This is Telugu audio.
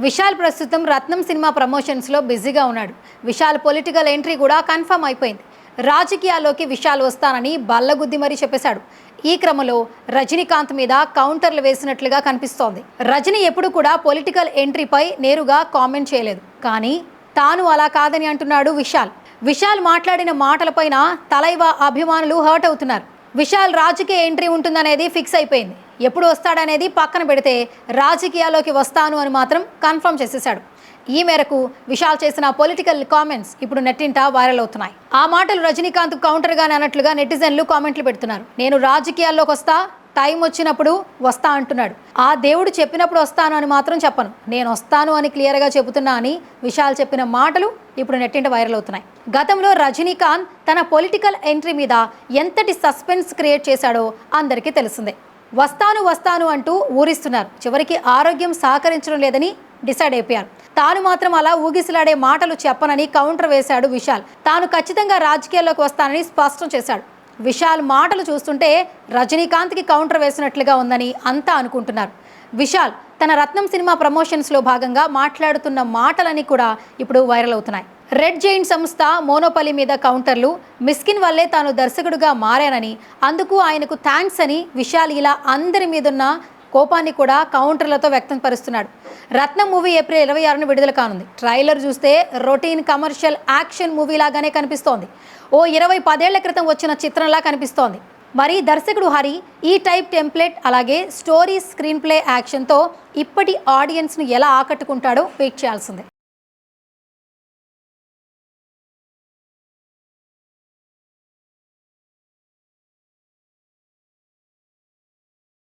విశాల్ ప్రస్తుతం రత్నం సినిమా ప్రమోషన్స్లో బిజీగా ఉన్నాడు. విశాల్ పొలిటికల్ ఎంట్రీ కూడా కన్ఫర్మ్ అయిపోయింది. రాజకీయాల్లోకి విశాల్ వస్తానని బల్లగుద్ది మరీ చెప్పేశాడు. ఈ క్రమంలో రజనీకాంత్ మీద కౌంటర్లు వేసినట్లుగా కనిపిస్తోంది. రజనీ ఎప్పుడు కూడా పొలిటికల్ ఎంట్రీపై నేరుగా కామెంట్ చేయలేదు, కానీ తాను అలా కాదని అంటున్నాడు విశాల్. విశాల్ మాట్లాడిన మాటలపైన తలైవా అభిమానులు హర్ట్ అవుతున్నారు. విశాల్ రాజకీయ ఎంట్రీ ఉంటుందనేది ఫిక్స్ అయిపోయింది. ఎప్పుడు వస్తాడనేది పక్కన పెడితే రాజకీయాల్లోకి వస్తాను అని మాత్రం కన్ఫర్మ్ చేసేశాడు. ఈ మేరకు విశాల్ చేసిన పొలిటికల్ కామెంట్స్ ఇప్పుడు నెట్టింట వైరల్ అవుతున్నాయి. ఆ మాటలు రజనీకాంత్ కౌంటర్గానే అన్నట్లుగా నెటిజన్లు కామెంట్లు పెడుతున్నారు. నేను రాజకీయాల్లోకి వస్తా, టైం వచ్చినప్పుడు వస్తా అంటున్నాడు. ఆ దేవుడు చెప్పినప్పుడు వస్తాను అని మాత్రం చెప్పను, నేను వస్తాను అని క్లియర్గా చెబుతున్నా అని విశాల్ చెప్పిన మాటలు ఇప్పుడు నెట్టింట వైరల్ అవుతున్నాయి. గతంలో రజనీకాంత్ తన పొలిటికల్ ఎంట్రీ మీద ఎంతటి సస్పెన్స్ క్రియేట్ చేశాడో అందరికీ తెలిసిందే. వస్తాను అంటూ ఊరిస్తున్నారు. చివరికి ఆరోగ్యం సహకరించడం లేదని డిసైడ్ అయిపోయారు. తాను మాత్రం అలా ఊగిసలాడే మాటలు చెప్పనని కౌంటర్ వేశాడు విశాల్. తాను ఖచ్చితంగా రాజకీయాల్లోకి వస్తానని స్పష్టం చేశాడు. విశాల్ మాటలు చూస్తుంటే రజనీకాంత్కి కౌంటర్ వేసినట్లుగా ఉందని అంతా అనుకుంటున్నారు. విశాల్ తన రత్నం సినిమా ప్రమోషన్స్లో భాగంగా మాట్లాడుతున్న మాటలని కూడా ఇప్పుడు వైరల్ అవుతున్నాయి. రెడ్ జైంట్ సంస్థ మోనోపలి మీద కౌంటర్లు, మిస్కిన్ వల్లే తాను దర్శకుడిగా మారానని, అందుకు ఆయనకు థ్యాంక్స్ అని విశాల్ ఇలా అందరి మీదున్న కోపాన్ని కూడా కౌంటర్లతో వ్యక్తం పరుస్తున్నాడు. రత్నం మూవీ ఏప్రిల్ 26న విడుదల కానుంది. ట్రైలర్ చూస్తే రొటీన్ కమర్షియల్ యాక్షన్ మూవీ లాగానే కనిపిస్తోంది. ఓ 20 ఏళ్ల క్రితం వచ్చిన చిత్రంలా కనిపిస్తోంది. మరి దర్శకుడు హరి ఈ టైప్ టెంప్లెట్ అలాగే స్టోరీ, స్క్రీన్ ప్లే, యాక్షన్తో ఇప్పటి ఆడియన్స్ను ఎలా ఆకట్టుకుంటాడో వెయిట్ చేయాల్సిందే.